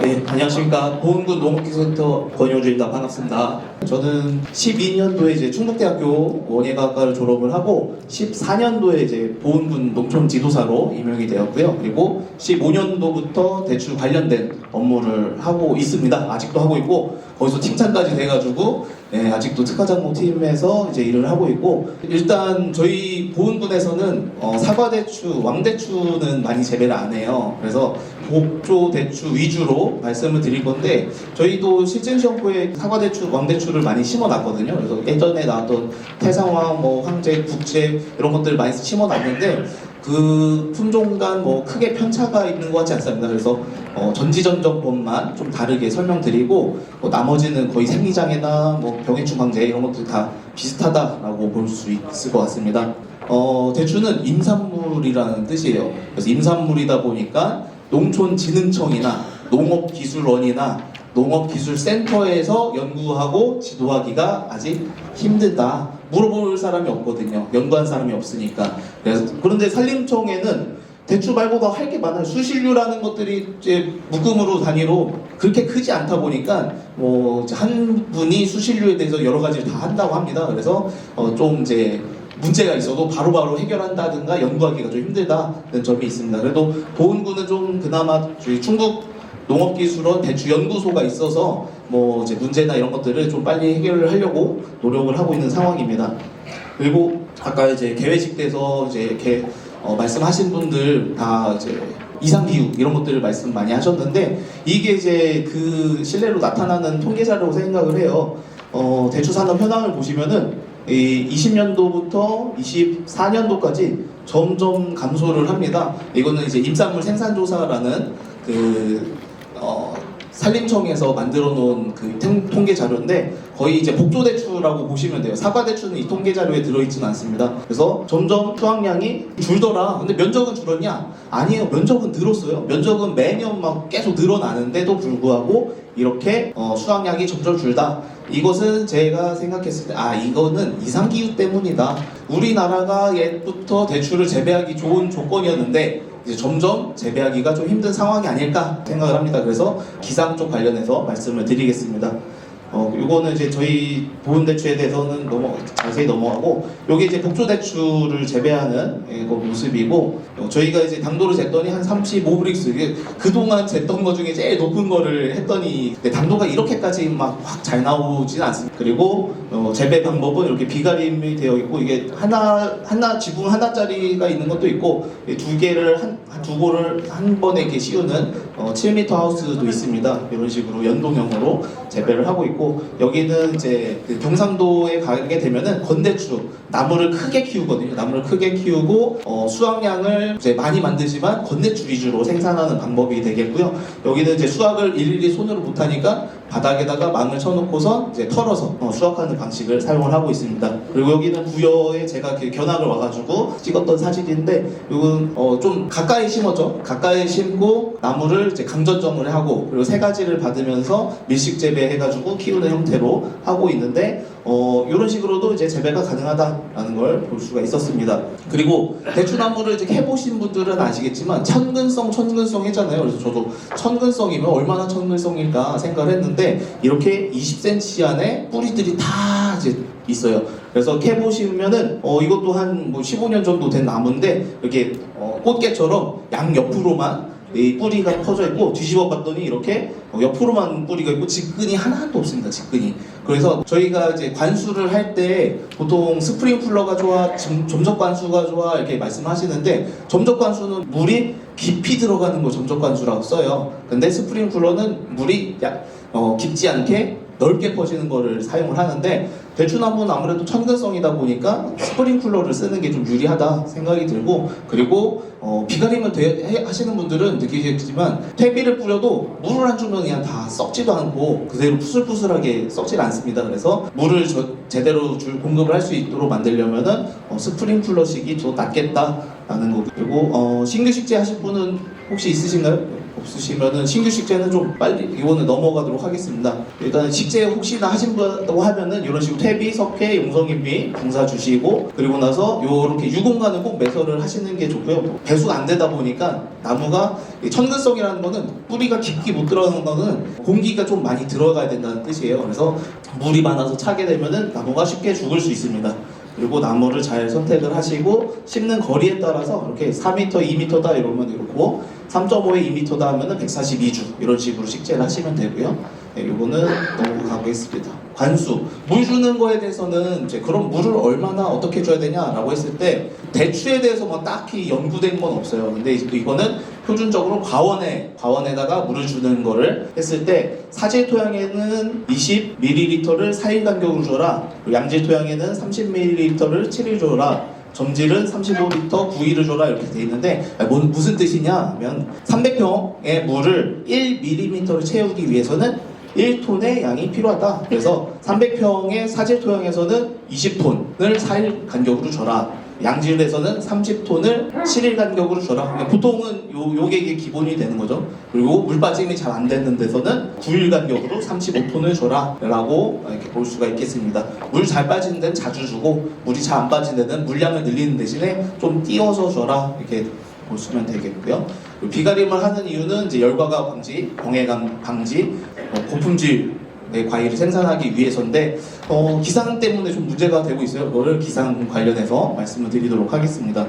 네, 안녕하십니까. 보은군 농업기술센터 권효주입니다. 반갑습니다. 저는 12년도에 이제 충북대학교 원예과학과를 졸업을 하고 14년도에 이제 보은군 농촌지도사로 임용이 되었고요. 그리고 15년도부터 대출 관련된 업무를 하고 있습니다. 아직도 하고 있고 거기서 칭찬까지 돼가지고 네, 아직도 특화장로팀에서 이제 일을 하고 있고, 일단 저희 보은군에서는 사과대추, 왕대추는 많이 재배를 안 해요. 그래서 복조대추 위주로 말씀을 드릴 건데, 저희도 실증시험부에 사과대추, 왕대추를 많이 심어놨거든요. 그래서 예전에 나왔던 태상황, 황제, 국제 이런 것들을 많이 심어놨는데 그 품종 간 크게 편차가 있는 것 같지 않습니다. 그래서 전지전적법만 좀 다르게 설명드리고, 나머지는 거의 생리장애나 병해충 방제 이런 것들 다 비슷하다라고 볼 수 있을 것 같습니다. 대추는 임산물이라는 뜻이에요. 그래서 임산물이다 보니까 농촌진흥청이나 농업기술원이나 농업기술센터에서 연구하고 지도하기가 아직 힘들다. 물어볼 사람이 없거든요. 연구한 사람이 없으니까. 그런데 산림청에는 대추 말고도 할 게 많아요. 수신류라는 것들이 이제 묶음으로 단위로 그렇게 크지 않다 보니까 한 분이 수신류에 대해서 여러 가지를 다 한다고 합니다. 그래서 좀 이제 문제가 있어도 바로바로 해결한다든가 연구하기가 좀 힘들다는 점이 있습니다. 그래도 보은군은 좀 그나마 저희 충북 농업기술원 대추연구소가 있어서 이제 문제나 이런 것들을 좀 빨리 해결을 하려고 노력을 하고 있는 상황입니다. 그리고 아까 이제 개회식 때서 이제 이렇게 말씀하신 분들 다 이제 이상기후 이런 것들을 말씀 많이 하셨는데, 이게 이제 그 실내로 나타나는 통계자료라고 생각을 해요. 대추 산업 현황을 보시면은 20년도부터 24년도까지 점점 감소를 합니다. 이거는 이제 임산물 생산조사라는 산림청에서 만들어 놓은 그 통계 자료인데, 거의 이제 복조대추라고 보시면 돼요. 사과대추는 이 통계 자료에 들어있지는 않습니다. 그래서 점점 수확량이 줄더라. 근데 면적은 줄었냐? 아니에요. 면적은 늘었어요. 면적은 매년 막 계속 늘어나는데도 불구하고 이렇게 수확량이 점점 줄다. 이것은 제가 생각했을 때 이거는 이상기후 때문이다. 우리나라가 옛부터 대추를 재배하기 좋은 조건이었는데 이제 점점 재배하기가 좀 힘든 상황이 아닐까 생각을 합니다. 그래서 기상 쪽 관련해서 말씀을 드리겠습니다. 이거는 이제 저희 보은대추에 대해서는 자세히 넘어가고, 요게 이제 복조대추를 재배하는 그 모습이고, 저희가 이제 당도를 쟀더니 한 35브릭스, 그동안 쟀던 것 중에 제일 높은 거를 했더니 당도가 이렇게까지 막 확 잘 나오진 않습니다. 그리고 재배 방법은 이렇게 비가림이 되어 있고, 이게 하나 지붕 하나짜리가 있는 것도 있고, 두 고를 한 번에 이렇게 씌우는 7m 하우스도 있습니다. 이런 식으로 연동형으로 재배를 하고 있고, 여기는 이제 그 경상도에 가게 되면은 건대추, 나무를 크게 키우거든요. 나무를 크게 키우고 수확량을 이제 많이 만들지만 건대추 위주로 생산하는 방법이 되겠고요. 여기는 이제 수확을 일일이 손으로 못하니까 바닥에다가 망을 쳐놓고서 이제 털어서 수확하는 방식을 사용을 하고 있습니다. 그리고 여기는 부여에 제가 견학을 와가지고 찍었던 사진인데, 이건 좀 가까이 심었죠. 가까이 심고 나무를 이제 강전정을 하고, 그리고 세 가지를 받으면서 밀식 재배해가지고 키우는 형태로 하고 있는데, 이런 식으로도 이제 재배가 가능하다라는 걸 볼 수가 있었습니다. 그리고 대추나무를 이제 해보신 분들은 아시겠지만 천근성 했잖아요. 그래서 저도 천근성이면 얼마나 천근성일까 생각을 했는데, 이렇게 20cm 안에 뿌리들이 다 이제 있어요. 그래서 캐 보시면은 이것도 한 15년 정도 된 나무인데, 이렇게 꽃게처럼 양 옆으로만 이 뿌리가 퍼져 있고, 뒤집어 봤더니 이렇게 옆으로만 뿌리가 있고 직근이 하나도 없습니다. 직근이. 그래서 저희가 이제 관수를 할 때 보통 스프링쿨러가 좋아, 점적 관수가 좋아 이렇게 말씀하시는데, 점적 관수는 물이 깊이 들어가는 거 점적 관수라고 써요. 근데 스프링쿨러는 물이 깊지 않게 넓게 퍼지는 거를 사용을 하는데, 대추나무는 아무래도 천근성이다 보니까 스프링쿨러를 쓰는 게 좀 유리하다 생각이 들고, 그리고 비가림을 하시는 분들은 느끼시겠지만 퇴비를 뿌려도 물을 안 주면 그냥 다 썩지도 않고 그대로 푸슬푸슬하게 썩질 않습니다. 그래서 물을 제대로 공급을 할 수 있도록 만들려면은 스프링쿨러식이 더 낫겠다라는 거. 그리고 신규 식재 하실 분은 혹시 있으신가요? 없으시면은 신규 식재는 좀 빨리 이거는 넘어가도록 하겠습니다. 일단 식재 혹시나 하신 분다고 하면은 이런 식으로 퇴비, 석회, 용성인비 공사 주시고 그리고 나서 요렇게 유공간은 꼭 매설을 하시는 게 좋고요. 배수가 안 되다 보니까 나무가 천근성이라는 거는 뿌리가 깊게 못 들어가는 거는 공기가 좀 많이 들어가야 된다는 뜻이에요. 그래서 물이 많아서 차게 되면은 나무가 쉽게 죽을 수 있습니다. 그리고 나무를 잘 선택을 하시고 심는 거리에 따라서 이렇게 4m, 2m다 이러면 이렇고 3.5에 2m다 하면은 142주 이런 식으로 식재를 하시면 되고요. 네, 요거는 넘어가겠습니다. 관수, 물 주는 거에 대해서는 이제 그럼 물을 얼마나 어떻게 줘야 되냐라고 했을 때 대추에 대해서 뭐 딱히 연구된 건 없어요. 근데 이거는 표준적으로 과원에다가 물을 주는 거를 했을 때 사질 토양에는 20ml를 4일 간격으로 줘라. 양질 토양에는 30ml를 7일 줘라. 점질은 35L 9일을 줘라 이렇게 돼 있는데 무슨 뜻이냐 하면 300평의 물을 1ml를 채우기 위해서는 1톤의 양이 필요하다. 그래서 300평의 사질 토양에서는 20톤을 4일 간격으로 줘라. 양질에서는 30톤을 7일 간격으로 줘라. 그러니까 보통은 요게 이게 기본이 되는 거죠. 그리고 물 빠짐이 잘 안 되는 데서는 9일 간격으로 35톤을 줘라 라고 이렇게 볼 수가 있겠습니다. 물 잘 빠지는 데는 자주 주고 물이 잘 안 빠지는 데는 물량을 늘리는 대신에 좀 띄워서 줘라 이렇게 보시면 되겠고요. 비가림을 하는 이유는 이제 열과가 방지, 병해감 방지, 고품질 과일을 생산하기 위해서인데 기상 때문에 좀 문제가 되고 있어요. 그거를 기상 관련해서 말씀을 드리도록 하겠습니다.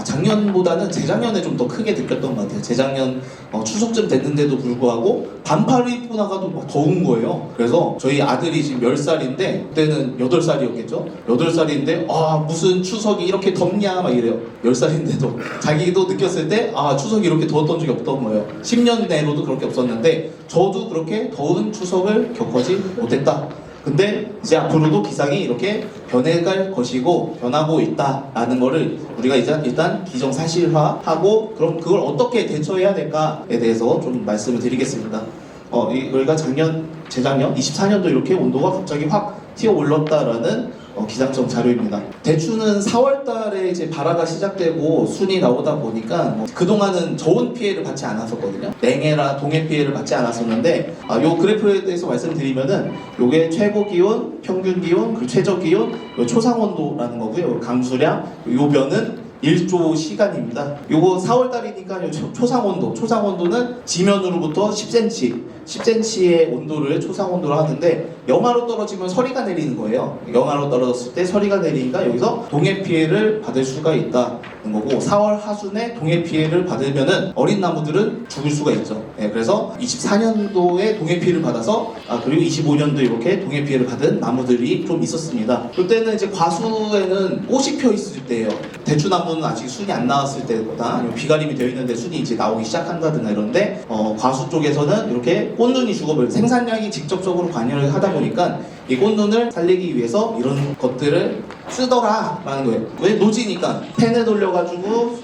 작년보다는 재작년에 좀 더 크게 느꼈던 것 같아요. 재작년 추석쯤 됐는데도 불구하고 반팔을 입고 나가도 막 더운 거예요. 그래서 저희 아들이 지금 10살인데 그때는 8살이었겠죠? 8살인데 무슨 추석이 이렇게 덥냐 막 이래요. 10살인데도 자기도 느꼈을 때 추석이 이렇게 더웠던 적이 없던 거예요. 10년 내로도 그렇게 없었는데 저도 그렇게 더운 추석을 겪어지 못했다. 근데 이제 앞으로도 기상이 이렇게 변해갈 것이고 변하고 있다라는 거를 우리가 이제 일단 기정사실화하고 그럼 그걸 어떻게 대처해야 될까에 대해서 좀 말씀을 드리겠습니다. 우리가 재작년 24년도 이렇게 온도가 갑자기 확 튀어 올랐다라는 기상청 자료입니다. 대추는 4월달에 이제 발화가 시작되고 순이 나오다 보니까 그동안은 저온 피해를 받지 않았었거든요. 냉해나 동해 피해를 받지 않았었는데 요 그래프에 대해서 말씀드리면은 요게 최고 기온, 평균 기온, 그리고 최저 기온, 초상 온도라는 거고요. 강수량, 요 변은 1조 시간입니다. 요거 4월달이니까 초상 온도는 지면으로부터 10cm의 온도를 초상 온도로 하는데 영하로 떨어지면 서리가 내리는 거예요. 영하로 떨어졌을 때 서리가 내리니까 여기서 동해 피해를 받을 수가 있다는 거고 4월 하순에 동해 피해를 받으면은 어린 나무들은 죽을 수가 있죠. 그래서 24년도에 동해 피해를 받아서 그리고 25년도 이렇게 동해 피해를 받은 나무들이 좀 있었습니다. 그때는 이제 과수에는 꽃이 펴 있을 때예요. 대추나무는 아직 순이 안 나왔을 때보다 아니면 비가림이 되어 있는데 순이 이제 나오기 시작한다든가 이런데 과수 쪽에서는 이렇게 꽃눈이 죽어버려요. 생산량이 직접적으로 관여를 하다 보니까 이 꽃눈을 살리기 위해서 이런 것들을 쓰더라 라는 거예요. 왜? 노지니까 팬에 돌려가지고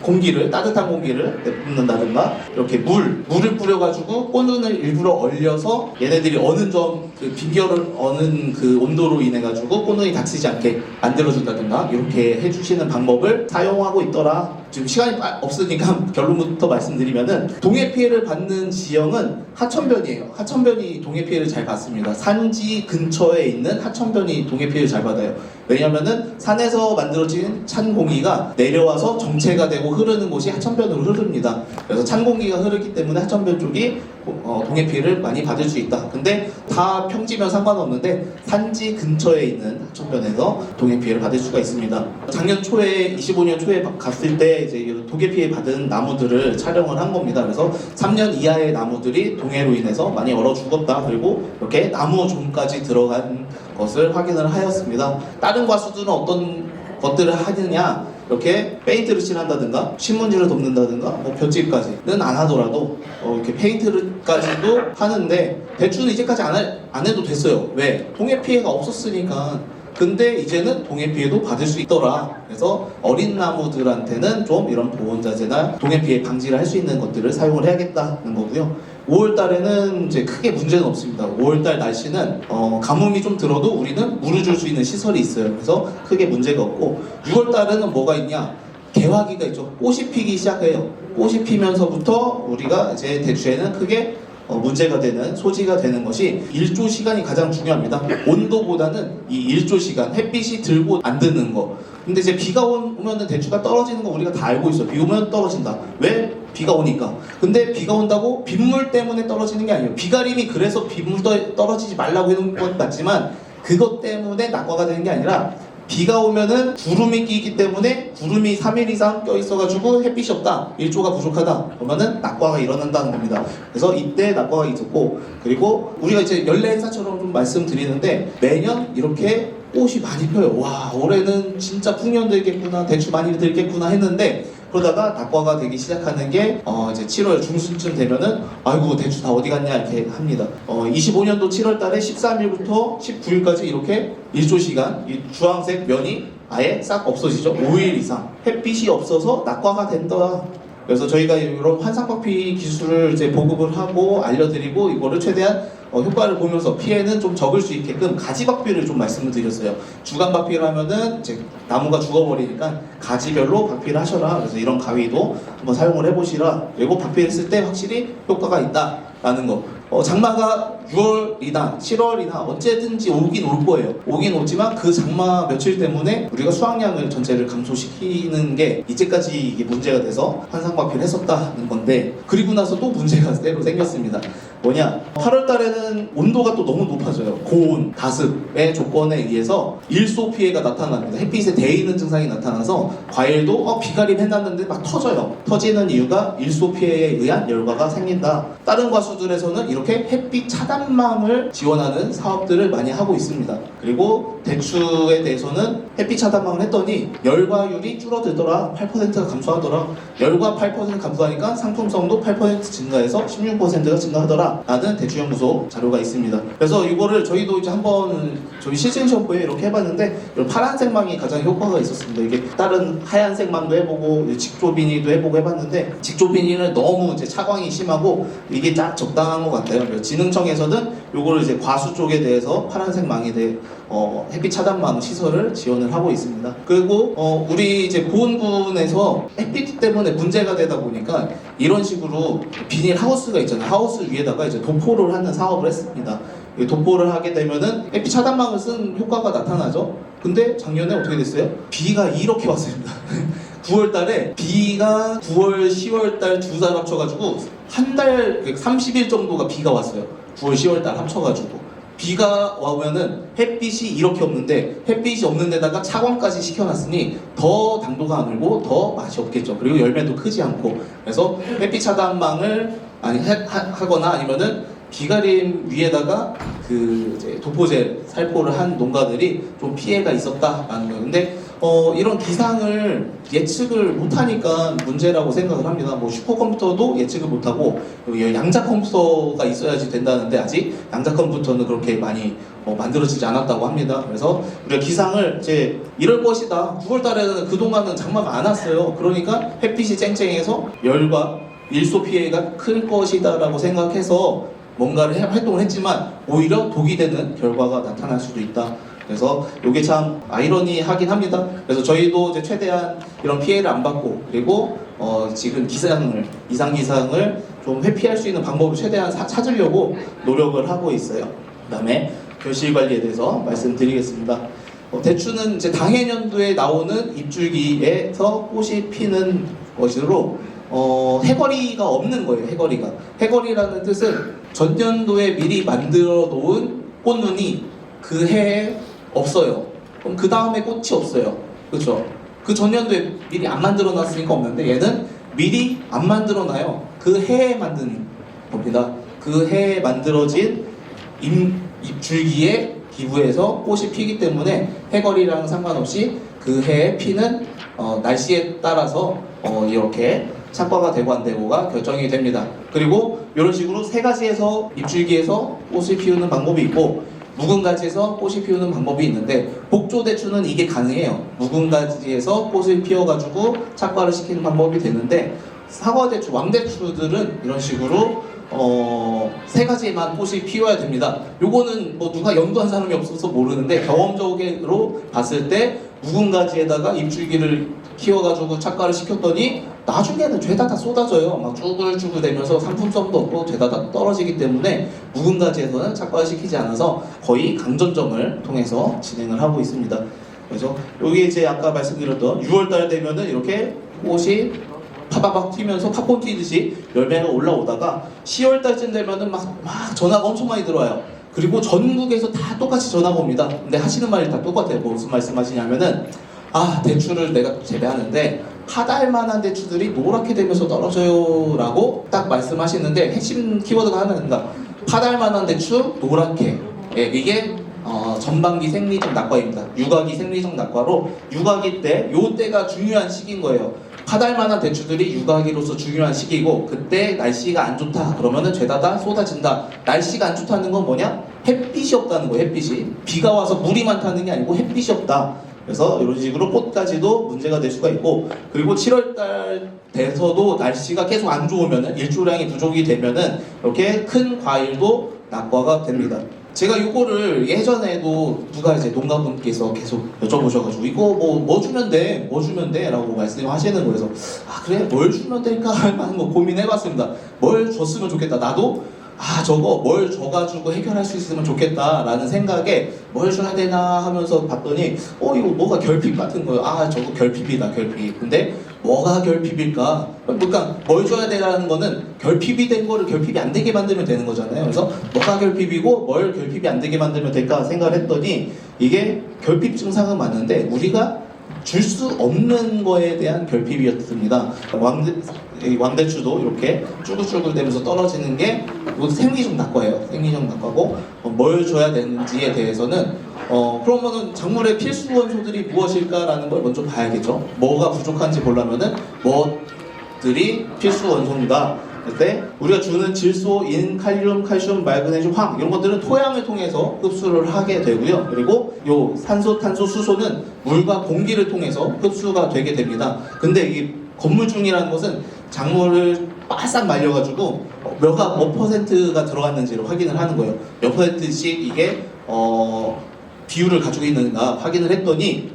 따뜻한 공기를 내뿜는다든가 이렇게 물을 뿌려가지고 꽃눈을 일부러 얼려서 얘네들이 어는 그 온도로 인해가지고 꽃눈이 다치지 않게 만들어준다든가 이렇게 해주시는 방법을 사용하고 있더라. 지금 시간이 없으니까 결론부터 말씀드리면은 동해 피해를 받는 지형은 하천변이에요. 하천변이 동해 피해를 잘 받습니다. 산지 근처에 있는 하천변이 동해 피해를 잘 받아요. 왜냐면은 산에서 만들어진 찬 공기가 내려와서 정체가 되고 흐르는 곳이 하천변으로 흐릅니다. 그래서 찬 공기가 흐르기 때문에 하천변 쪽이 동해 피해를 많이 받을 수 있다. 근데 다 평지면 상관없는데 산지 근처에 있는 하천변에서 동해 피해를 받을 수가 있습니다. 작년 초에 25년 초에 갔을 때 이제 동해 피해 받은 나무들을 촬영을 한 겁니다. 그래서 3년 이하의 나무들이 동해로 인해서 많이 얼어 죽었다. 그리고 이렇게 나무종까지 들어간 것을 확인을 하였습니다. 다른 과수들은 어떤 것들을 하느냐, 이렇게 페인트를 칠한다든가 신문지를 덮는다든가 볏짚까지는 안 하더라도 이렇게 페인트까지도 하는데 대추는 이제까지 안 해도 됐어요. 왜? 동해 피해가 없었으니까. 근데 이제는 동해 피해도 받을 수 있더라. 그래서 어린 나무들한테는 좀 이런 보온자재나 동해 피해 방지를 할 수 있는 것들을 사용을 해야겠다는 거고요. 5월 달에는 이제 크게 문제는 없습니다. 5월 달 날씨는 가뭄이 좀 들어도 우리는 물을 줄 수 있는 시설이 있어요. 그래서 크게 문제가 없고 6월 달에는 뭐가 있냐? 개화기가 있죠. 꽃이 피기 시작해요. 꽃이 피면서부터 우리가 이제 대추에는 크게 문제가 되는 소지가 되는 것이 일조 시간이 가장 중요합니다. 온도보다는 이 일조 시간, 햇빛이 들고 안 드는 거. 근데 이제 비가 오면은 대추가 떨어지는 거 우리가 다 알고 있어요. 비 오면 떨어진다. 왜? 비가 오니까. 근데 비가 온다고 빗물 때문에 떨어지는 게 아니에요. 비가림이 그래서 빗물 떨어지지 말라고 해놓은 것 같지만 그것 때문에 낙과가 되는 게 아니라 비가 오면은 구름이 끼기 때문에 구름이 3일 이상 껴있어가지고 햇빛이 없다, 일조가 부족하다 그러면은 낙과가 일어난다는 겁니다. 그래서 이때 낙과가 있었고, 그리고 우리가 이제 연례 행사처럼 좀 말씀드리는데 매년 이렇게 꽃이 많이 펴요. 와, 올해는 진짜 풍년 들겠구나, 대추 많이 들겠구나 했는데 그러다가 낙과가 되기 시작하는 게 이제 7월 중순쯤 되면은 아이고 대추 다 어디 갔냐 이렇게 합니다. 25년도 7월 달에 13일부터 19일까지 이렇게 일조 시간 이 주황색 면이 아예 싹 없어지죠. 5일 이상 햇빛이 없어서 낙과가 된다. 그래서 저희가 이런 환상박피 기술을 이제 보급을 하고 알려드리고 이거를 최대한 효과를 보면서 피해는 좀 적을 수 있게끔 가지박피를 좀 말씀을 드렸어요. 주간박피를 하면은 이제 나무가 죽어버리니까 가지별로 박피를 하셔라. 그래서 이런 가위도 한번 사용을 해보시라. 그리고 박피를 쓸 때 확실히 효과가 있다라는 거. 장마가 6월이나 7월이나 언제든지 오긴 올 거예요. 오긴 오지만 그 장마 며칠 때문에 우리가 수확량을 전체를 감소시키는 게 이제까지 이게 문제가 돼서 환상박피를 했었다는 건데, 그리고 나서 또 문제가 새로 생겼습니다. 뭐냐, 8월 달에는 온도가 또 너무 높아져요. 고온, 다습의 조건에 의해서 일소 피해가 나타납니다. 햇빛에 데이는 증상이 나타나서 과일도 비가림 해놨는데 막 터져요. 터지는 이유가 일소 피해에 의한 열과가 생긴다. 다른 과수들에서는 이렇게 햇빛 차단망을 지원하는 사업들을 많이 하고 있습니다. 그리고 대추에 대해서는 햇빛 차단망을 했더니 열과율이 줄어들더라. 8%가 감소하더라. 열과 8% 감소하니까 상품성도 8% 증가해서 16%가 증가하더라 라는 대추연구소 자료가 있습니다. 그래서 이거를 저희도 이제 한번 저희 실증 시험부에 이렇게 해봤는데 파란색 망이 가장 효과가 있었습니다. 이게 다른 하얀색 망도 해보고 직조비니도 해보고 해봤는데 직조비니는 너무 이제 차광이 심하고 이게 딱 적당한 것 같아요. 그래서 진흥청에서는 요거를 이제 과수 쪽에 대해서 파란색 망에 대해 햇빛 차단망 시설을 지원을 하고 있습니다. 그리고 우리 이제 보훈군에서 햇빛 때문에 문제가 되다 보니까 이런 식으로 비닐 하우스가 있잖아요. 하우스 위에다가 이제 도포를 하는 사업을 했습니다. 도포를 하게 되면은 햇빛 차단망을 쓴 효과가 나타나죠. 근데 작년에 어떻게 됐어요? 비가 이렇게 왔습니다. 9월 달에 비가 9월, 10월 달 두 달 합쳐가지고 한 달 30일 정도가 비가 왔어요. 9월, 10월 달 합쳐가지고 비가 와면은 햇빛이 이렇게 없는데 햇빛이 없는 데다가 차광까지 시켜놨으니 더 당도가 안 울고 더 맛이 없겠죠. 그리고 열매도 크지 않고. 그래서 햇빛 차단망을 하거나 아니면은 비가림 위에다가 그 이제 도포제 살포를 한 농가들이 좀 피해가 있었다라는 거예요. 근데 이런 기상을 예측을 못하니까 문제라고 생각을 합니다. 뭐 슈퍼컴퓨터도 예측을 못하고 양자 컴퓨터가 있어야지 된다는데 아직 양자 컴퓨터는 그렇게 많이 만들어지지 않았다고 합니다. 그래서 우리가 기상을 이제 이럴 것이다. 9월 달에는 그동안은 장마가 안 왔어요. 그러니까 햇빛이 쨍쨍해서 열과 일소 피해가 클 것이다 라고 생각해서 뭔가를 활동을 했지만 오히려 독이 되는 결과가 나타날 수도 있다. 그래서 이게 참 아이러니하긴 합니다. 그래서 저희도 이제 최대한 이런 피해를 안 받고, 그리고 지금 이상 기상을 좀 회피할 수 있는 방법을 최대한 찾으려고 노력을 하고 있어요. 그다음에 결실 관리에 대해서 말씀드리겠습니다. 대추는 이제 당해년도에 나오는 잎줄기에서 꽃이 피는 것으로 해거리가 없는 거예요. 해거리라는 뜻은 전년도에 미리 만들어 놓은 꽃눈이 그 해에 없어요. 그럼 그 다음에 꽃이 없어요. 그렇죠? 그 전년도에 미리 안 만들어 놨으니까 없는데 얘는 미리 안 만들어 놔요. 그 해에 만든 겁니다. 그 해에 만들어진 잎줄기에 기부해서 꽃이 피기 때문에 해거리랑 상관없이 그 해에 피는 날씨에 따라서 이렇게 착과가 되고 안 되고가 결정이 됩니다. 그리고 이런 식으로 세 가지에서 잎줄기에서 꽃을 피우는 방법이 있고 묵은 가지에서 꽃이 피우는 방법이 있는데 복조대추는 이게 가능해요. 묵은 가지에서 꽃을 피워가지고 착과를 시키는 방법이 되는데 사과대추, 왕대추들은 이런 식으로 세 가지만 꽃이 피워야 됩니다. 요거는 뭐 누가 연구한 사람이 없어서 모르는데 경험적으로 봤을 때 묵은 가지에다가 잎줄기를 키워가지고 착과를 시켰더니 나중에는 죄다 다 쏟아져요. 막 쭈글쭈글 되면서 상품성도 없고 죄다 다 떨어지기 때문에 묵은 가지에서는 착과시키지 않아서 거의 강전점을 통해서 진행을 하고 있습니다. 그래서 여기 이제 아까 말씀드렸던 6월달 되면은 이렇게 꽃이 파바박 튀면서 팝콘 튀듯이 열매가 올라오다가 10월달쯤 되면은 막 전화가 엄청 많이 들어와요. 그리고 전국에서 다 똑같이 전화가 옵니다. 근데 하시는 말이 다 똑같아요. 무슨 말씀하시냐면은 대추를 내가 재배하는데 파달만한 대추들이 노랗게 되면서 떨어져요 라고 딱 말씀하시는데 핵심 키워드가 하나 있습니다. 파달만한 대추 노랗게. 이게 전반기 생리적 낙과입니다. 육아기 생리적 낙과로 육아기 때 요 때가 중요한 시기인 거예요. 파달만한 대추들이 육아기로서 중요한 시기고 그때 날씨가 안 좋다 그러면은 죄다 다 쏟아진다. 날씨가 안 좋다는 건 뭐냐? 햇빛이 없다는 거예요. 햇빛이. 비가 와서 물이 많다는 게 아니고 햇빛이 없다. 그래서 이런 식으로 꽃까지도 문제가 될 수가 있고 그리고 7월달 돼서도 날씨가 계속 안 좋으면은 일조량이 부족이 되면은 이렇게 큰 과일도 낙과가 됩니다. 제가 이거를 예전에도 누가 이제 농가분께서 계속 여쭤보셔가지고 이거 뭐 주면 돼? 뭐 주면 돼? 라고 말씀하시는 거예요. 그래서 그래? 뭘 주면 될까? 하는 거 고민해봤습니다. 뭘 줬으면 좋겠다. 나도 저거 뭘 줘가지고 해결할 수 있으면 좋겠다라는 생각에 뭘 줘야 되나 하면서 봤더니 이거 뭐가 결핍 같은 거예요. 저거 결핍이다 결핍. 근데 뭐가 결핍일까? 그러니까 뭘 줘야 되라는 거는 결핍이 된 거를 결핍이 안 되게 만들면 되는 거잖아요. 그래서 뭐가 결핍이고 뭘 결핍이 안 되게 만들면 될까 생각을 했더니 이게 결핍 증상은 맞는데 우리가 줄 수 없는 거에 대한 결핍이었습니다. 왕대추도 이렇게 쭈글쭈글 되면서 떨어지는 게 생리적 낙과예요. 생리적 낙과고 뭘 줘야 되는지에 대해서는 그러면은 작물의 필수 원소들이 무엇일까라는 걸 먼저 봐야겠죠. 뭐가 부족한지 보려면은 뭐들이 필수 원소인가. 그때 우리가 주는 질소, 인, 칼륨, 칼슘, 마그네슘, 황 이런 것들은 토양을 통해서 흡수를 하게 되고요. 그리고 요 산소, 탄소, 수소는 물과 공기를 통해서 흡수가 되게 됩니다. 근데 이 건물중이라는 것은 작물을 바싹 말려가지고 몇 퍼센트가 들어갔는지를 확인을 하는 거예요. 몇 퍼센트씩 이게 비율을 가지고 있는가 확인을 했더니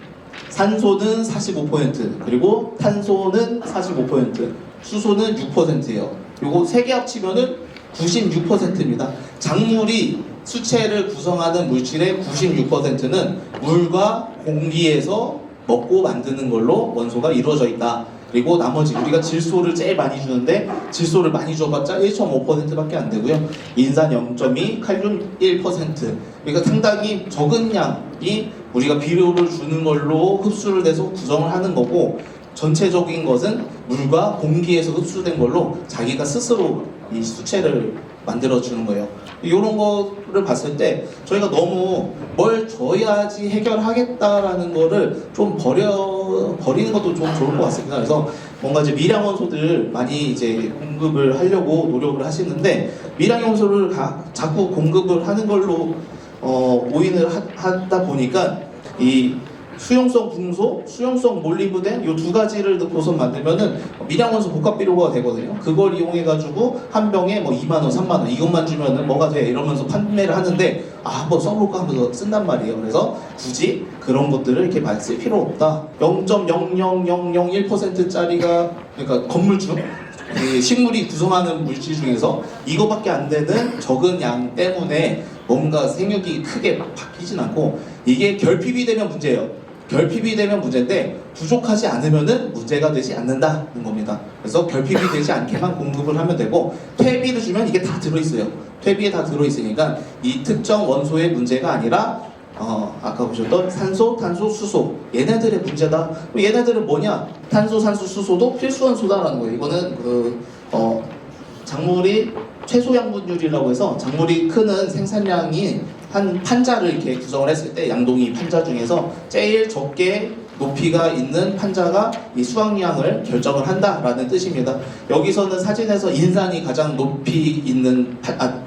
산소는 45% 그리고 탄소는 45% 수소는 6%예요. 요거 세 개 합치면은 96%입니다. 작물이 수체를 구성하는 물질의 96%는 물과 공기에서 먹고 만드는 걸로 원소가 이루어져 있다. 그리고 나머지 우리가 질소를 제일 많이 주는데 질소를 많이 줘봤자 1.5%밖에 안 되고요. 인산 0.2, 칼륨 1%. 그러니까 상당히 적은 양이 우리가 비료를 주는 걸로 흡수를 돼서 구성을 하는 거고 전체적인 것은 물과 공기에서 흡수된 걸로 자기가 스스로 이 수체를 만들어주는 거예요. 이런 거를 봤을 때 저희가 너무 뭘 줘야지 해결하겠다라는 거를 좀 버리는 것도 좀 좋을 것 같습니다. 그래서 뭔가 이제 미량 원소들 많이 이제 공급을 하려고 노력을 하시는데 미량 원소를 자꾸 공급을 하는 걸로 오인을 하다 보니까 이 수용성 붕소, 수용성 몰리브덴 이 두 가지를 넣고서 만들면은 미량원소 복합 비료가 되거든요. 그걸 이용해가지고 한 병에 뭐 2만 원, 3만 원 이것만 주면은 뭐가 돼 이러면서 판매를 하는데 한번 써볼까 하면서 쓴단 말이에요. 그래서 굳이 그런 것들을 이렇게 많이 쓸 필요 없다. 0.00001%짜리가 그러니까 건물중 식물이 구성하는 물질 중에서 이거밖에 안 되는 적은 양 때문에 뭔가 생육이 크게 바뀌진 않고 이게 결핍이 되면 문제예요. 결핍이 되면 문제인데 부족하지 않으면은 문제가 되지 않는다는 겁니다. 그래서 결핍이 되지 않게만 공급을 하면 되고 퇴비를 주면 이게 다 들어있어요. 퇴비에 다 들어있으니까 이 특정 원소의 문제가 아니라 아까 보셨던 산소, 탄소, 수소 얘네들의 문제다. 얘네들은 뭐냐? 탄소, 산소, 수소도 필수 원소다라는 거예요. 이거는 작물이 최소 양분율이라고 해서 작물이 크는 생산량이 한 판자를 이렇게 구성을 했을 때 양동이 판자 중에서 제일 적게 높이가 있는 판자가 이 수확량을 결정을 한다라는 뜻입니다. 여기서는 사진에서 인산이 가장 높이 있는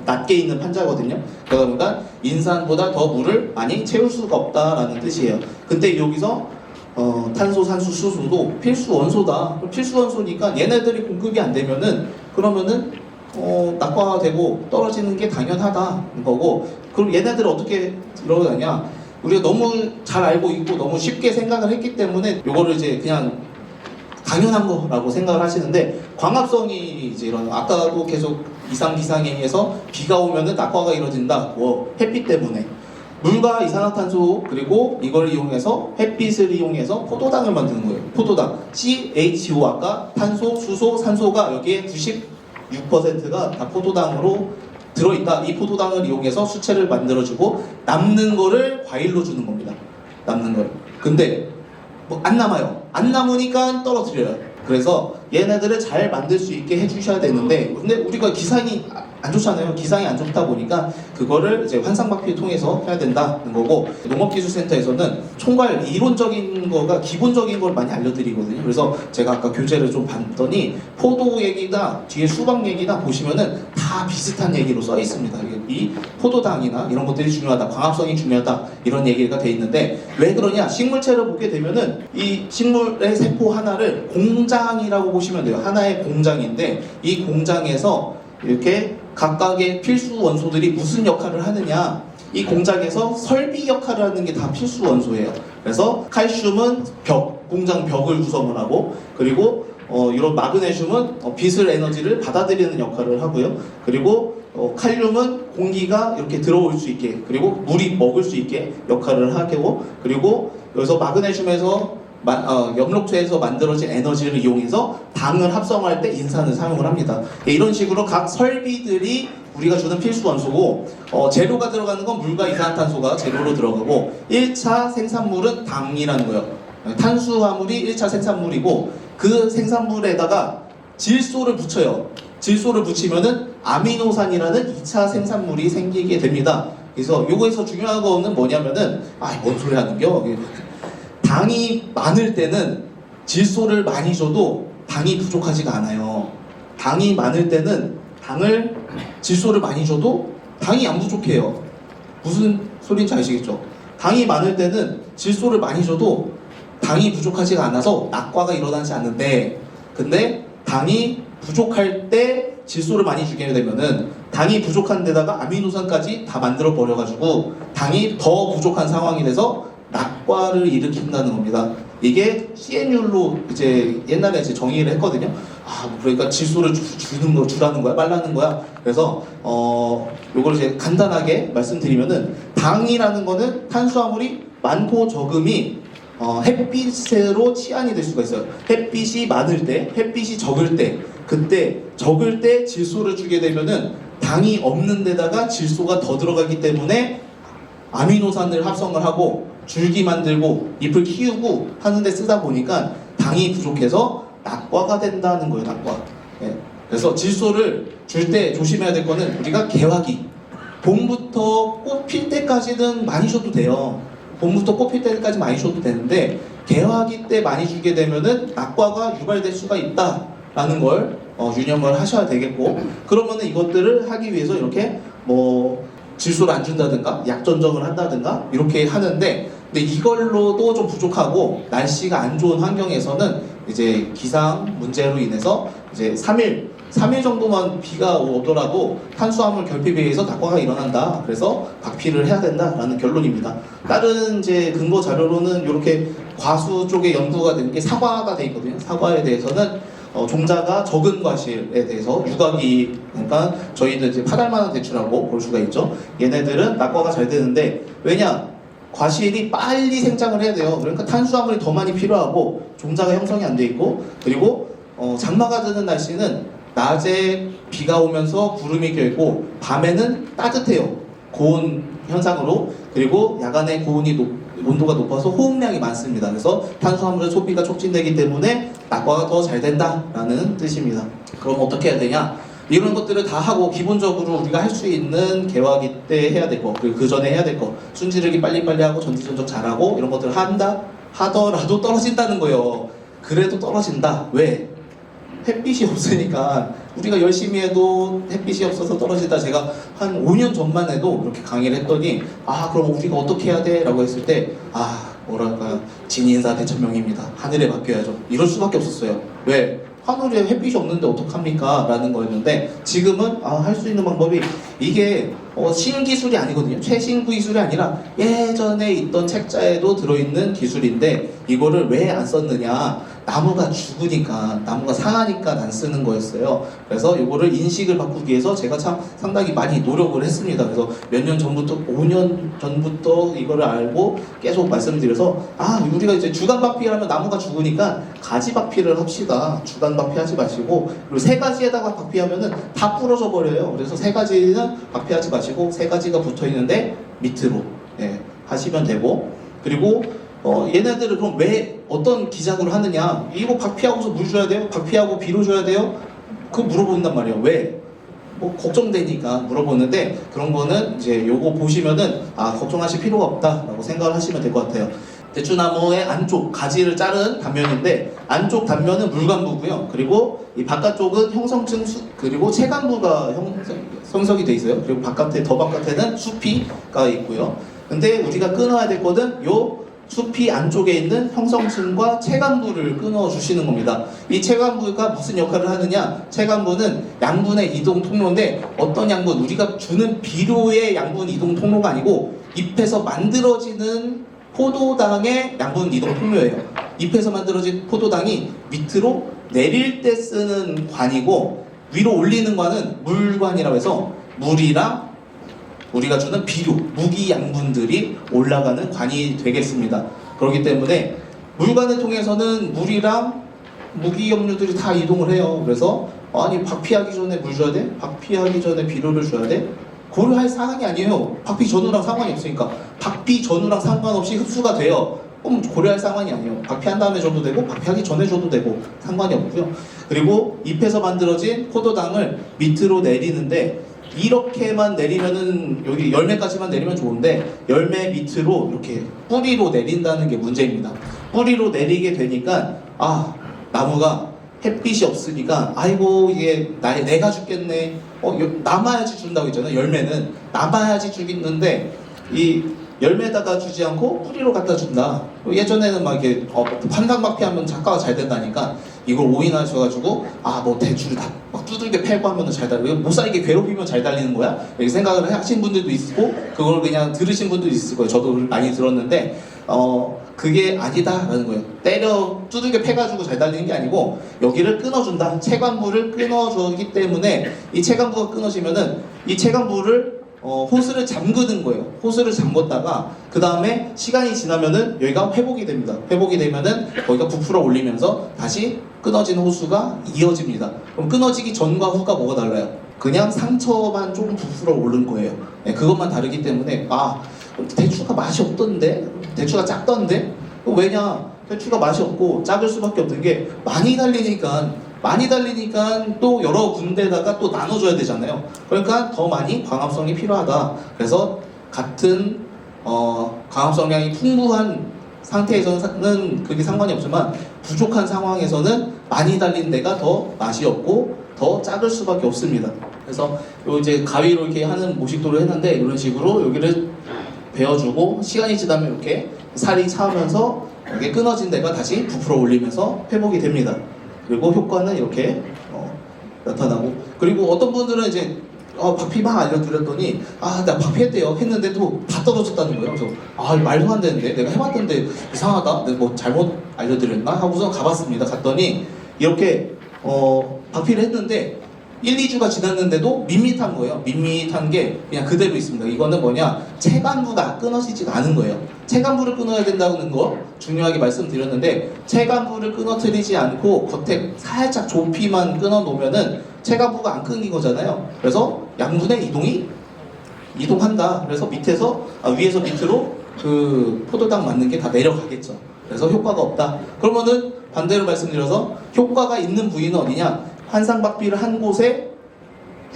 낮게 있는 판자거든요. 그러다 보니까 인산보다 더 물을 많이 채울 수가 없다라는 뜻이에요. 근데 여기서 탄소, 산소, 수소도 필수 원소다. 필수 원소니까 얘네들이 공급이 안 되면은 그러면은 낙과되고 떨어지는 게 당연하다는 거고 그럼 얘네들을 어떻게 들어가냐 우리가 너무 잘 알고 있고 너무 쉽게 생각을 했기 때문에 요거를 이제 그냥 당연한 거라고 생각을 하시는데, 광합성이 이제 이런, 아까도 계속 이상 기상행위에서 비가 오면은 낙과가 이루어진다. 뭐 햇빛 때문에. 물과 이산화탄소 그리고 이걸 이용해서 햇빛을 이용해서 포도당을 만드는 거예요. 포도당 CHO, 아까 탄소, 수소, 산소가 여기에 96%가 다 포도당으로 들어있다. 이 포도당을 이용해서 수채를 만들어주고 남는 거를 과일로 주는 겁니다. 남는 걸. 근데 뭐 안 남아요. 안 남으니까 떨어뜨려요. 그래서 얘네들을 잘 만들 수 있게 해주셔야 되는데, 근데 우리가 기상이 안 좋잖아요. 기상이 안 좋다 보니까 그거를 이제 환상박피를 통해서 해야 된다는 거고, 농업기술센터에서는 총괄 이론적인 거가 기본적인 걸 많이 알려드리거든요. 그래서 제가 아까 교재를 좀 봤더니 포도 얘기나 뒤에 수박 얘기나 보시면은 다 비슷한 얘기로 써 있습니다. 이 포도당이나 이런 것들이 중요하다, 광합성이 중요하다, 이런 얘기가 돼 있는데, 왜 그러냐? 식물체를 보게 되면은 이 식물의 세포 하나를 공장이라고 보시면 돼요. 하나의 공장인데, 이 공장에서 이렇게 각각의 필수 원소들이 무슨 역할을 하느냐, 이 공장에서 설비 역할을 하는 게 다 필수 원소예요. 그래서 칼슘은 벽, 공장 벽을 구성을 하고, 그리고 이런 마그네슘은 빛을 에너지를 받아들이는 역할을 하고요. 그리고 칼륨은 공기가 이렇게 들어올 수 있게, 그리고 물이 먹을 수 있게 역할을 하고, 그리고 여기서 마그네슘에서 엽록체에서 만들어진 에너지를 이용해서 당을 합성할 때 인산을 사용을 합니다. 이런 식으로 각 설비들이 우리가 주는 필수 원소고, 재료가 들어가는 건 물과 이산화탄소가 재료로 들어가고, 1차 생산물은 당이라는 거예요. 탄수화물이 1차 생산물이고, 그 생산물에다가 질소를 붙여요. 질소를 붙이면은 아미노산이라는 2차 생산물이 생기게 됩니다. 그래서 요거에서 중요한 거는 뭐냐면은, 뭔 소리 하는겨? 당이 많을 때는 질소를 많이 줘도 당이 부족하지가 않아요. 당이 많을 때는 질소를 많이 줘도 당이 안 부족해요. 무슨 소리인지 아시겠죠? 당이 많을 때는 질소를 많이 줘도 당이 부족하지가 않아서 낙과가 일어나지 않는데, 근데 당이 부족할 때 질소를 많이 주게 되면은 당이 부족한 데다가 아미노산까지 다 만들어 버려가지고 당이 더 부족한 상황이 돼서 낙과를 일으킨다는 겁니다. 이게 CN율로 이제 옛날에 이제 정의를 했거든요. 그러니까 질소를 주라는 거야, 말라는 거야. 그래서 요걸 이제 간단하게 말씀드리면은, 당이라는 거는 탄수화물이 많고 적음이 햇빛으로 치환이 될 수가 있어요. 햇빛이 많을 때, 햇빛이 적을 때, 그때 적을 때 질소를 주게 되면은 당이 없는 데다가 질소가 더 들어가기 때문에 아미노산을 합성을 하고 줄기 만들고 잎을 키우고 하는데 쓰다 보니까 당이 부족해서 낙과가 된다는 거예요. 낙과. 예. 그래서 질소를 줄 때 조심해야 될 거는, 우리가 개화기, 봄부터 꽃 필 때까지는 많이 줘도 돼요. 봄부터 꽃 필 때까지 많이 줘도 되는데, 개화기 때 많이 주게 되면은 낙과가 유발될 수가 있다라는 걸 유념을 하셔야 되겠고, 그러면은 이것들을 하기 위해서 이렇게 질소를 안 준다든가 약전정을 한다든가 이렇게 하는데, 근데 이걸로도 좀 부족하고, 날씨가 안 좋은 환경에서는 이제 기상 문제로 인해서 이제 3일 정도만 비가 오더라도 탄수화물 결핍에 의해서 낙과가 일어난다. 그래서 박피를 해야 된다라는 결론입니다. 다른 이제 근거 자료로는 이렇게 과수 쪽에 연구가 된 게 사과가 돼 있거든요. 사과에 대해서는 종자가 적은 과실에 대해서 유각이, 그러니까 저희는 이제 파달만한 대추라고 볼 수가 있죠. 얘네들은 낙과가 잘 되는데, 왜냐? 과실이 빨리 생장을 해야 돼요. 그러니까 탄수화물이 더 많이 필요하고 종자가 형성이 안 돼 있고, 그리고 장마가 드는 날씨는 낮에 비가 오면서 구름이 껴있고 밤에는 따뜻해요. 고온 현상으로. 그리고 야간에 온도가 높아서 호응량이 많습니다. 그래서 탄수화물의 소비가 촉진되기 때문에 낙과가 더 잘 된다라는 뜻입니다. 그럼 어떻게 해야 되냐? 이런 것들을 다 하고, 기본적으로 우리가 할 수 있는 개화기 때 해야 될 거, 그리고 그 전에 해야 될 거, 순지르기 빨리빨리 하고 전지전적 잘하고 이런 것들을 하더라도 떨어진다는 거예요. 그래도 떨어진다. 왜? 햇빛이 없으니까. 우리가 열심히 해도 햇빛이 없어서 떨어진다. 제가 한 5년 전만 해도 이렇게 강의를 했더니, 그럼 우리가 어떻게 해야 돼? 라고 했을 때, 진인사 대천명입니다. 하늘에 맡겨야죠. 이럴 수밖에 없었어요. 왜? 하늘에 햇빛이 없는데 어떡합니까? 라는 거였는데, 지금은 할 수 있는 방법이, 이게 신기술이 아니거든요. 최신 기술이 아니라 예전에 있던 책자에도 들어있는 기술인데, 이거를 왜 안 썼느냐? 나무가 죽으니까, 나무가 상하니까 안 쓰는 거였어요. 그래서 이거를 인식을 바꾸기 위해서 제가 참 상당히 많이 노력을 했습니다. 그래서 몇 년 전부터, 5년 전부터 이거를 알고 계속 말씀드려서, 우리가 이제 주간 박피하면 나무가 죽으니까 가지 박피를 합시다. 주간 박피하지 마시고, 그리고 세 가지에다가 박피하면은 다 부러져 버려요. 그래서 세 가지는 박피하지 마시고, 세 가지가 붙어 있는데 밑으로 하시면 되고, 그리고 얘네들은 그럼 왜 어떤 기작으로 하느냐? 이거 박피하고서 물 줘야 돼요? 박피하고 비료 줘야 돼요? 그거 물어본단 말이에요. 왜? 뭐 걱정되니까 물어보는데, 그런 거는 이제 요거 보시면은 걱정하실 필요가 없다라고 생각을 하시면 될 것 같아요. 대추나무의 안쪽 가지를 자른 단면인데, 안쪽 단면은 물관부고요. 그리고 이 바깥쪽은 형성층 그리고 체간부가 형성이 돼 있어요. 그리고 더 바깥에는 수피가 있고요. 근데 우리가 끊어야 될 거는 요 수피 안쪽에 있는 형성층과 체간부를 끊어 주시는 겁니다. 이 체간부가 무슨 역할을 하느냐? 체간부는 양분의 이동 통로인데, 어떤 양분? 우리가 주는 비료의 양분 이동 통로가 아니고 잎에서 만들어지는 포도당의 양분 이동 통로예요. 잎에서 만들어진 포도당이 밑으로 내릴 때 쓰는 관이고, 위로 올리는 관은 물관이라고 해서 물이랑 우리가 주는 비료, 무기 양분들이 올라가는 관이 되겠습니다. 그렇기 때문에 물관을 통해서는 물이랑 무기 염료들이 다 이동을 해요. 그래서 박피하기 전에 물 줘야 돼? 박피하기 전에 비료를 줘야 돼? 고려할 사항이 아니에요. 박피 전후랑 상관이 없으니까. 박피 전후랑 상관없이 흡수가 돼요. 그럼 고려할 상황이 아니에요. 박피한 다음에 줘도 되고 박피하기 전에 줘도 되고 상관이 없고요. 그리고 잎에서 만들어진 포도당을 밑으로 내리는데, 이렇게만 내리면은, 여기 열매까지만 내리면 좋은데 열매 밑으로 이렇게 뿌리로 내린다는 게 문제입니다. 뿌리로 내리게 되니까 나무가 햇빛이 없으니까 아이고 이게 내가 죽겠네. 남아야지 준다고 했잖아요. 열매는 남아야지 주겠는데 이 열매에다가 주지 않고 뿌리로 갖다 준다. 예전에는 막 이렇게 환상박피하면 작가가 잘 된다니까 이걸 오인하셔가지고 뭐 대추를 다 막 두들겨 패고 하면 잘 달리고, 못 살게 괴롭히면 잘 달리는 거야? 이렇게 생각을 하신 분들도 있고, 그걸 그냥 들으신 분들도 있을 거예요. 저도 많이 들었는데 그게 아니다라는 거예요. 두들겨 패가지고 잘 달리는 게 아니고, 여기를 끊어준다. 체관부를 끊어주기 때문에 이 체관부가 끊어지면은 이 체관부를 호스를 잠그는 거예요. 호스를 잠궜다가 그 다음에 시간이 지나면은 여기가 회복이 됩니다. 회복이 되면은 거기가 부풀어 올리면서 다시 끊어진 호수가 이어집니다. 그럼 끊어지기 전과 후가 뭐가 달라요? 그냥 상처만 조금 부풀어 오른 거예요. 그것만 다르기 때문에 대추가 맛이 없던데? 대추가 작던데? 왜냐? 대추가 맛이 없고 작을 수밖에 없는 게 많이 달리니까 또 여러 군데다가 또 나눠줘야 되잖아요. 그러니까 더 많이 광합성이 필요하다. 그래서 같은 광합성량이 풍부한 상태에서는 그게 상관이 없지만, 부족한 상황에서는 많이 달린 데가 더 맛이 없고 더 작을 수밖에 없습니다. 그래서 이제 가위로 이렇게 하는 모식도를 했는데, 이런 식으로 여기를 베어주고 시간이 지나면 이렇게 살이 차면서 이게 끊어진 데가 다시 부풀어 올리면서 회복이 됩니다. 그리고 효과는 이렇게 나타나고, 그리고 어떤 분들은 이제 박피 막 알려드렸더니 나 박피했대요 했는데 또 다 떨어졌다는 거예요. 그래서 말도 안 되는데, 내가 해봤는데 이상하다, 내가 뭐 잘못 알려드렸나 하고서 가봤습니다. 갔더니 이렇게 박피를 했는데 1, 2주가 지났는데도 밋밋한 거예요. 밋밋한 게 그냥 그대로 있습니다. 이거는 뭐냐? 체간부가 끊어지지가 않은 거예요. 체간부를 끊어야 된다는 거 중요하게 말씀드렸는데, 체간부를 끊어뜨리지 않고 겉에 살짝 조피만 끊어 놓으면은 체간부가 안 끊긴 거잖아요. 그래서 양분의 이동이 이동한다. 그래서 위에서 밑으로 그 포도당 맞는 게 다 내려가겠죠. 그래서 효과가 없다. 그러면은 반대로 말씀드려서 효과가 있는 부위는 어디냐? 환상박피를 한 곳에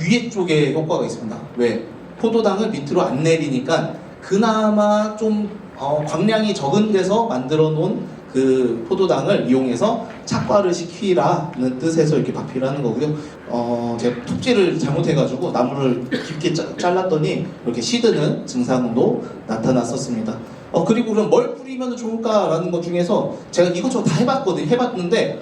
위에 쪽에 효과가 있습니다. 왜? 포도당을 밑으로 안 내리니까 그나마 좀 광량이 적은 데서 만들어 놓은 그 포도당을 이용해서 착과를 시키라는 뜻에서 이렇게 박피를 하는 거고요. 제가 톱질을 잘못해가지고 나무를 깊게 잘랐더니 이렇게 시드는 증상도 나타났었습니다. 그리고 그럼 뭘 뿌리면 좋을까라는 것 중에서 제가 이것저것 다 해봤는데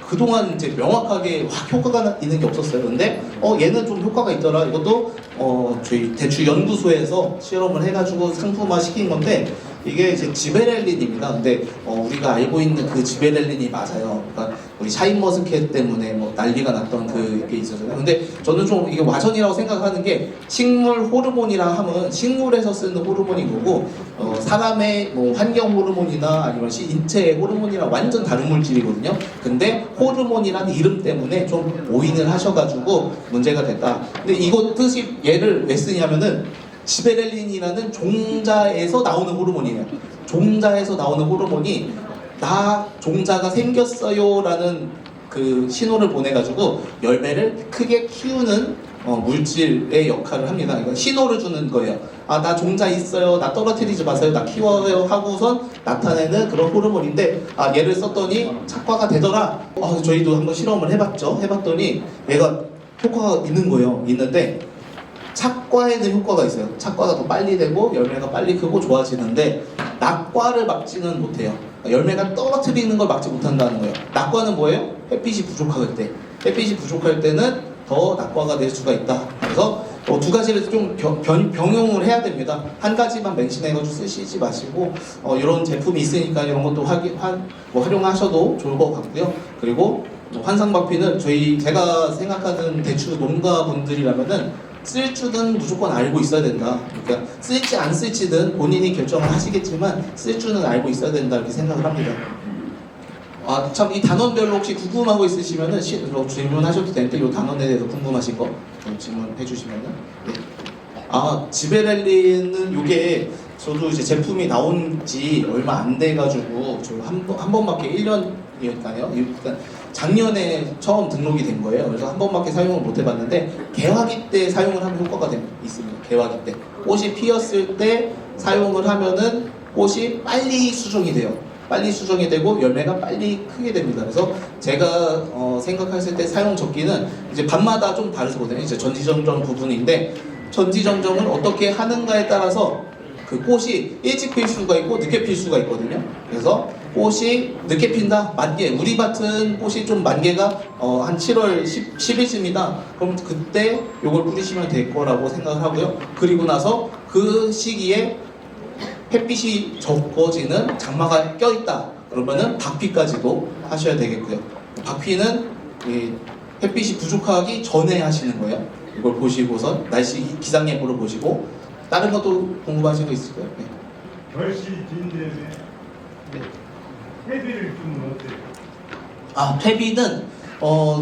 그동안 이제 명확하게 확 효과가 있는 게 없었어요. 근데 얘는 좀 효과가 있더라. 이것도 저희 대추 연구소에서 실험을 해가지고 상품화 시킨 건데, 이게 이제 지베렐린입니다. 근데 우리가 알고 있는 그 지베렐린이 맞아요. 그러니까 우리 샤인머스켓 때문에 뭐 난리가 났던 그게 있었잖아요. 근데 저는 좀 이게 와전이라고 생각하는 게 식물 호르몬이라 하면 식물에서 쓰는 호르몬인 거고 사람의 뭐 환경 호르몬이나 아니면 인체의 호르몬이랑 완전 다른 물질이거든요. 근데 호르몬이라는 이름 때문에 좀 오인을 하셔가지고 문제가 됐다. 근데 이거 뜻이 얘를 왜 쓰냐면은 지베렐린이라는 종자에서 나오는 호르몬이에요. 종자에서 나오는 호르몬이 나 종자가 생겼어요 라는 그 신호를 보내가지고 열매를 크게 키우는 물질의 역할을 합니다. 이건 신호를 주는 거예요. 아, 나 종자 있어요. 나 떨어뜨리지 마세요. 나 키워요. 하고선 나타내는 그런 호르몬인데, 아, 얘를 썼더니 착과가 되더라. 저희도 한번 실험을 해봤죠. 해봤더니 얘가 효과가 있는 거예요. 있는데 착과에는 효과가 있어요. 착과가 더 빨리 되고 열매가 빨리 크고 좋아지는데 낙과를 막지는 못해요. 열매가 떨어뜨리는 걸 막지 못한다는 거예요. 낙과는 뭐예요? 햇빛이 부족할 때. 햇빛이 부족할 때는 더 낙과가 될 수가 있다. 그래서 두 가지를 좀 병용을 해야 됩니다. 한 가지만 맹신해가지고 쓰시지 마시고 이런 제품이 있으니까 이런 것도 활용하셔도 좋을 것 같고요. 그리고 환상박피는 제가 생각하는 대추 농가분들이라면은 쓸 줄은 무조건 알고 있어야 된다. 그러니까 쓸지 안 쓸지는 본인이 결정을 하시겠지만 쓸 줄은 알고 있어야 된다 이렇게 생각을 합니다. 아, 참 이 단원별로 혹시 궁금한 거 있으시면은 질문하셔도 되는데 이 단원에 대해서 궁금하신 거 질문해 주시면은. 네. 아, 지베렐린은 요게 저도 이제 제품이 나온 지 얼마 안 돼가지고 저 한 번밖에 1년이었나요? 일단 작년에 처음 등록이 된 거예요. 그래서 한 번밖에 사용을 못 해봤는데 개화기 때 사용을 하면 효과가 있습니다. 개화기 때 꽃이 피었을 때 사용을 하면은 꽃이 빨리 수정이 돼요. 빨리 수정이 되고 열매가 빨리 크게 됩니다. 그래서 제가 생각했을 때 사용 적기는 이제 밤마다 좀 다르거든요. 이제 전지정정 부분인데 전지정정을 어떻게 하는가에 따라서 그 꽃이 일찍 필 수가 있고 늦게 필 수가 있거든요. 그래서 꽃이 늦게 핀다? 만개. 우리 밭은 꽃이 좀 만개가 한 7월 10일쯤이다. 그럼 그때 요걸 뿌리시면 될 거라고 생각을 하고요. 그리고 나서 그 시기에 햇빛이 적어지는 장마가 껴있다. 그러면은 박피까지도 하셔야 되겠고요. 박피는 햇빛이 부족하기 전에 하시는 거예요. 이걸 보시고선 날씨 기상 예보를 보시고 다른 것도 궁금하신 거 있을까요? 네. 결시 진대에 퇴비를 주면 어때요? 아, 퇴비는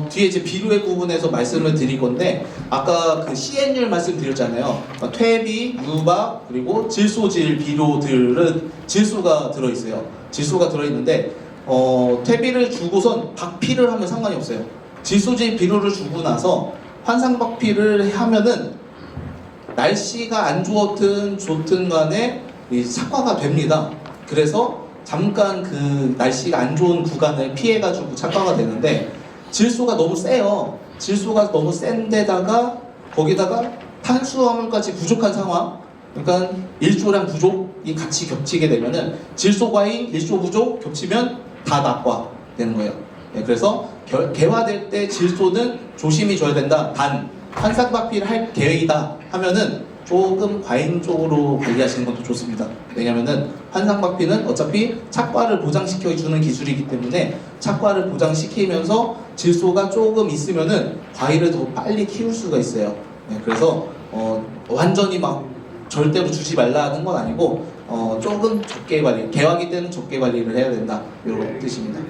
뒤에 이제 비료의 부분에서 말씀을 드릴 건데 아까 그 CN율 말씀드렸잖아요. 퇴비, 유박, 그리고 질소질 비료들은 질소가 들어있어요. 질소가 들어있는데 퇴비를 주고선 박피를 하면 상관이 없어요. 질소질 비료를 주고 나서 환상박피를 하면은 날씨가 안 좋든 간에 착화가 됩니다. 그래서 잠깐 그 날씨가 안 좋은 구간을 피해가지고 착화가 되는데 질소가 너무 세요. 질소가 너무 센데다가 거기다가 탄수화물까지 부족한 상황, 그러니까 일조량 부족이 같이 겹치게 되면은 질소 과잉, 일조 부족 겹치면 다 낙과 되는 거예요. 네, 그래서 개화될 때 질소는 조심히 줘야 된다. 단 환상박피를 할 계획이다 하면은 조금 과잉 쪽으로 관리하시는 것도 좋습니다. 왜냐면은 환상박피는 어차피 착과를 보장시켜주는 기술이기 때문에 착과를 보장시키면서 질소가 조금 있으면은 과일을 더 빨리 키울 수가 있어요. 네, 그래서 완전히 막 절대로 주지 말라는 건 아니고 조금 적게 관리, 개화기 때는 적게 관리를 해야 된다 이런 뜻입니다.